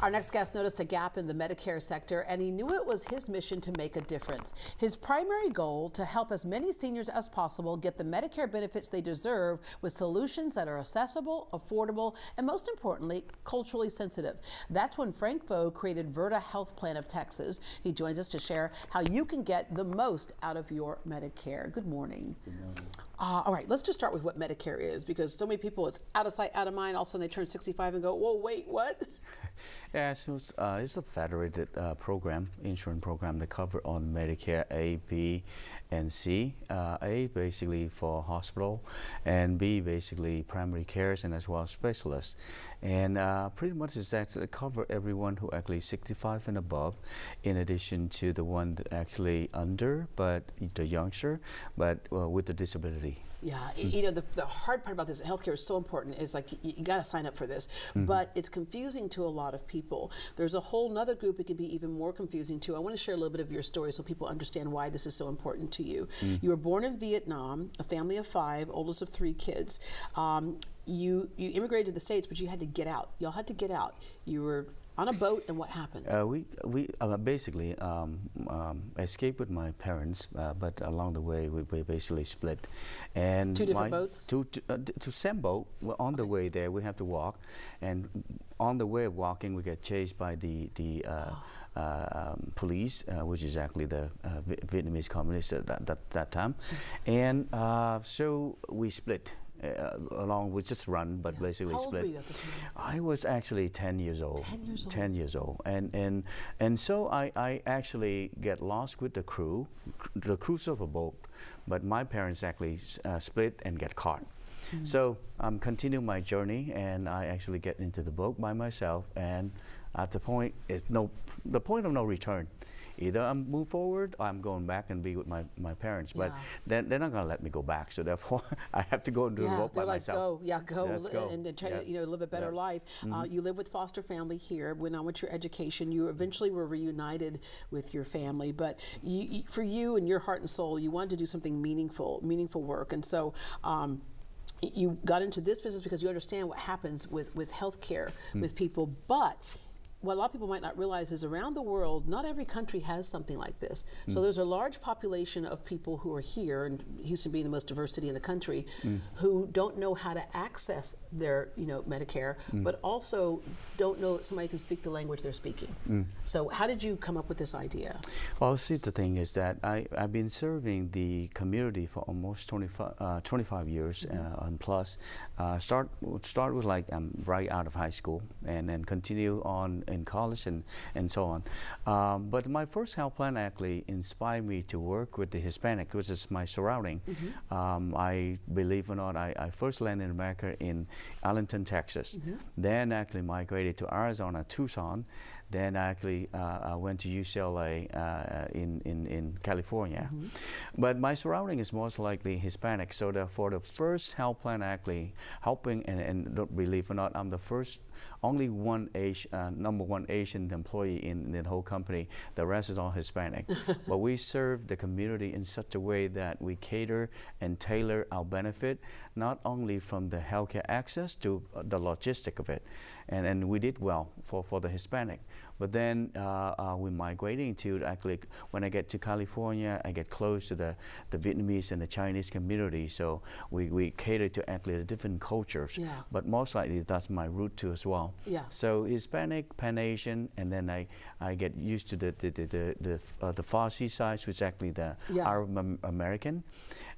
Our next guest noticed a gap in the Medicare sector, and he knew it was his mission to make a difference. His primary goal, to help as many seniors as possible get the Medicare benefits they deserve with solutions that are accessible, affordable, and most importantly, culturally sensitive. That's when Frank Vo created Verda Health Plan of Texas. He joins us to share how you can get the most out of your Medicare. Good morning. Good morning. All right, let's just start with what Medicare is, because so many people, it's out of sight, out of mind. All of a sudden they turn 65 and go, whoa, wait, what? Yeah, so it's a federated program, insurance program that covers on Medicare A, B, and C. A basically for hospital, and B basically primary cares and as well as specialists. And pretty much it's actually cover everyone who actually 65 and above, in addition to the one that actually under, but the youngster, but with the disability. Yeah, you know, the hard part about this, healthcare is so important, is like you got to sign up for this, but it's confusing to a lot of people. There's a whole nother group it can be even more confusing to. I want to share a little bit of your story so people understand why this is so important to you. You were born in Vietnam, a family of 5, oldest of 3 kids. You immigrated to the States, but you had to get out. Y'all had to get out. You were on a boat, and what happened? We basically escaped with my parents, but along the way we basically split. And 2 different boats? To same boat. Well, on the way there we have to walk, and on the way of walking we get chased by the police, which is actually the Vietnamese communists at that time, and so we split. Along with just run, but basically How old split. were you at the time? I was actually 10 years old. 10 years old. 10 years old, and so I actually get lost with the crew of a boat, but my parents actually split and get caught. So I'm continuing my journey, and I actually get into the boat by myself, and at the point the point of no return. Either I'm move forward or I'm going back and be with my parents, but they're not going to let me go back. So therefore, I have to go and do the work by myself. Go and try to live a better life. You live with foster family here. Went on with your education. You eventually were reunited with your family, but for you and your heart and soul, you wanted to do something meaningful work, and so. You got into this business because you understand what happens with healthcare with people, but what a lot of people might not realize is around the world, not every country has something like this. So there's a large population of people who are here, and Houston being the most diverse city in the country, who don't know how to access their Medicare, but also don't know that somebody can speak the language they're speaking. So how did you come up with this idea? Well, see, the thing is that I've been serving the community for almost 25 years and plus. Start with like I'm right out of high school, and then continue on in college and so on. But my first health plan actually inspired me to work with the Hispanic, which is my surrounding. I believe or not, I first landed in America in Arlington, Texas. Then actually migrated to Arizona, Tucson. Then actually I went to UCLA in California. But my surrounding is most likely Hispanic, so for the first health plan actually helping, and don't believe or not, I'm the only number one Asian employee in the whole company. The rest is all Hispanic. But we serve the community in such a way that we cater and tailor our benefit, not only from the healthcare access to the logistic of it. And we did well for the Hispanic. But then we're migrating to actually, when I get to California, I get close to the Vietnamese and the Chinese community. So we cater to actually the different cultures. But most likely that's my route too as well. So Hispanic, Pan-Asian, and then I get used to the Farsi side, which is actually the Arab American.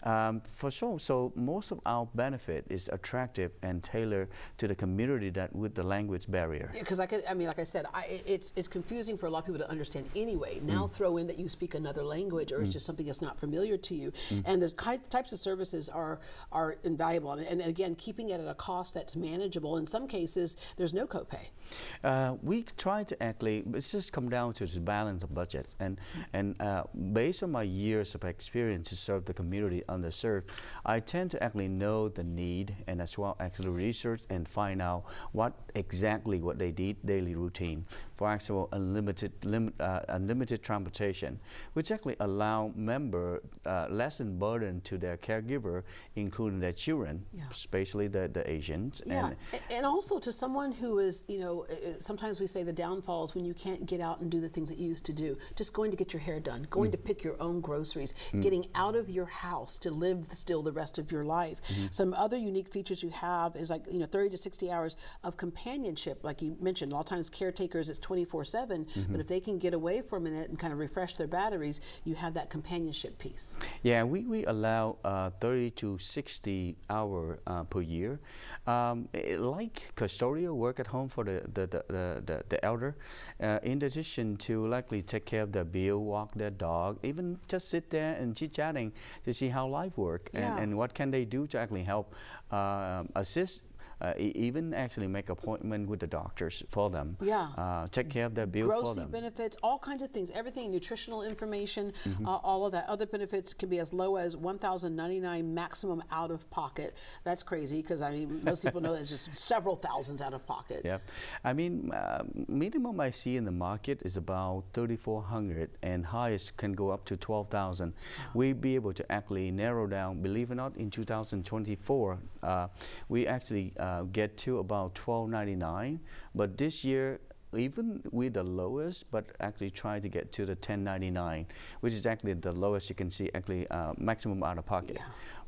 For sure, so most of our benefit is attractive and tailored to the community that with the language barrier. Because like I said, it's confusing for a lot of people to understand anyway. Now throw in that you speak another language, or it's just something that's not familiar to you. And the types of services are invaluable. And again, keeping it at a cost that's manageable. In some cases, there's no copay. We try to actually, it's just come down to the balance of budget. And based on my years of experience to serve the community, underserved, I tend to actually know the need and as well actually research and find out what exactly what they need daily routine. For example, unlimited transportation, which actually allow member lessen burden to their caregiver, including their children, especially the Asians. Yeah, and also to someone who is, you know, sometimes we say the downfall is when you can't get out and do the things that you used to do. Just going to get your hair done, going to pick your own groceries, getting out of your house to live still the rest of your life. Some other unique features you have is like, you know, 30 to 60 hours of companionship. Like you mentioned, a lot of times caretakers, it's 24/7, but if they can get away for a minute and kind of refresh their batteries, you have that companionship piece. Yeah, we allow 30 to 60 hours per year. Like custodial work at home for the elder, in addition to likely take care of their bill, walk their dog, even just sit there and chit-chatting to see how life works and what can they do to actually help assist. Even actually make appointment with the doctors for them. Take care of their bill for them. Grocery benefits, all kinds of things, everything, nutritional information, all of that. Other benefits can be as low as $1,099 maximum out of pocket. That's crazy because I mean most people know it's just several thousands out of pocket. Yeah, I mean minimum I see in the market is about 3,400 and highest can go up to 12,000. We'll be able to actually narrow down. Believe it or not, in 2024 we actually get to about $12.99, but this year even with the lowest, but actually try to get to the $10.99, which is actually the lowest you can see actually maximum out of pocket.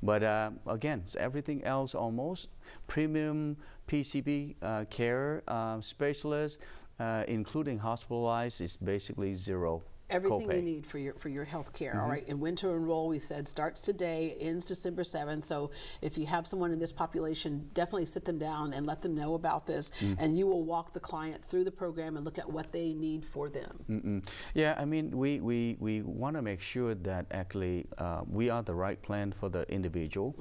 But again, it's everything else almost premium PCP care specialists, including hospitalized, is basically zero. Everything copay. you need for your health care. All right, and when to enroll, we said starts today, ends December 7th. So if you have someone in this population, definitely sit them down and let them know about this, and you will walk the client through the program and look at what they need for them. Yeah, I mean, we want to make sure that actually we are the right plan for the individual.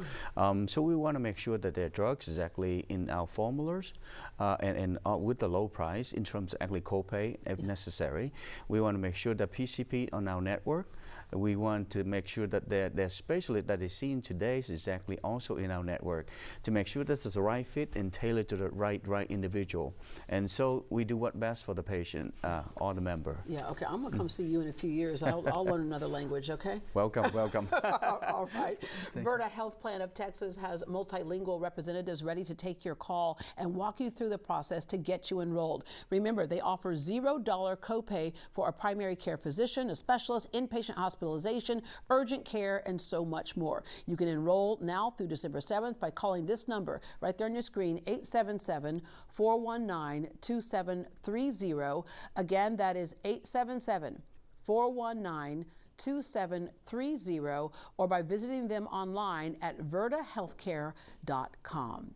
So we want to make sure that their drugs is actually in our formulas and with the low price in terms of actually copay if necessary. We want to make sure that PCP on our network. We want to make sure that their specialist that is seen today is exactly also in our network to make sure this is the right fit and tailored to the right individual. And so we do what best for the patient or the member. Yeah, okay, I'm gonna come see you in a few years. I'll learn another language, okay? Welcome, welcome. All right. Verda Health Plan of Texas has multilingual representatives ready to take your call and walk you through the process to get you enrolled. Remember, they offer $0 copay for a primary care physician, a specialist, inpatient hospitalization, urgent care, and so much more. You can enroll now through December 7th by calling this number right there on your screen, 877-419-2730. Again, that is 877-419-2730, or by visiting them online at verdahealthcare.com.